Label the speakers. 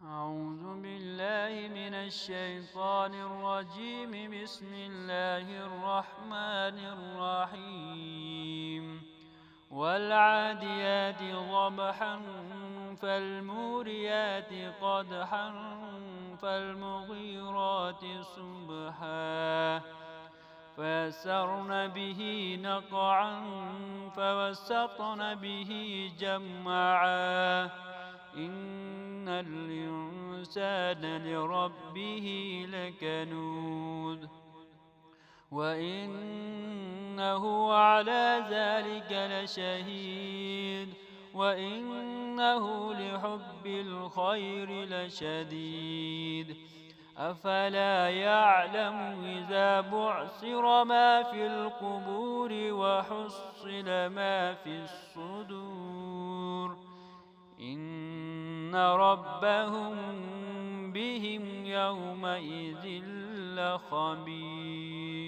Speaker 1: أعوذ بالله من الشيطان الرجيم. بسم الله الرحمن الرحيم. والعاديات ضبحا فالموريات قدحا فالمغيرات صبحا فيسرن به نقعا فوسطن به جمعا إن الإنسان لربه لكنود وإنه على ذلك لشهيد وإنه لحب الخير لشديد أفلا يعلم إذا بعثر ما في القبور وحصل ما في الصدور إن ربهم بهم يومئذ لخبير.